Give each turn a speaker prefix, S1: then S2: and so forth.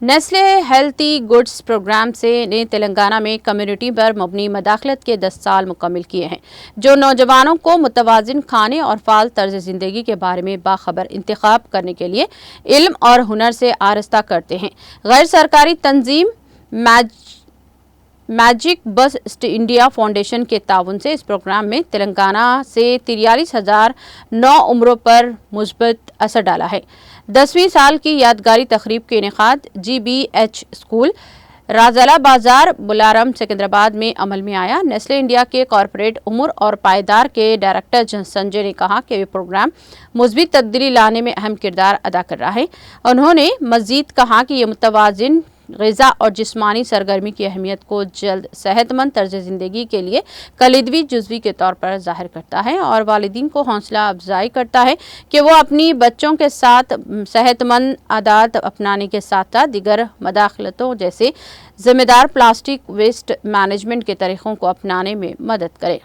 S1: Nestle healthy goods programme ने तेलंगाना में community पर मबनी मदाखलत के 10 साल मुकम्मल किए हैं, जो नौजवानों को मुतवाज़िन खाने और फाल तर्ज ज़िंदगी के बारे में बाखबर इंतखाब करने के लिए इल्म और हुनर से आरास्ता करते हैं। गैर सरकारी तंजीम मैजिक बस इंडिया फाउंडेशन के ताउन से इस प्रोग्राम में तेलंगाना से 43,000 नौ उम्रों पर मुस्बत असर डाला है। 10वीं साल की यादगारी तकरीब के इनेकाद GBH स्कूल राजला बाजार बुलारम सिकंदराबाद में अमल में आया। नेस्ले इंडिया के कॉरपोरेट उमूर और पायदार के डायरेक्टर संजय ने कहा कि ये प्रोग्राम मुस्बित तब्दीली लाने में अहम किरदार अदा कर रहा है। उन्होंने मजीद कहा कि ये मुतवाज़िन ग़िज़ा और जिस्मानी सरगर्मी की अहमियत को जल्द सेहतमंद तर्ज ज़िंदगी के लिए कलीदवी जुज़वी के तौर पर ज़ाहिर करता है और वालिदीन को हौसला अफजाई करता है कि वो अपनी बच्चों के साथ सेहतमंद आदत अपनाने के साथ साथ दीगर मदाखलतों जैसे ज़िम्मेदार प्लास्टिक वेस्ट मैनेजमेंट के तरीक़ों को अपनाने में मदद करें।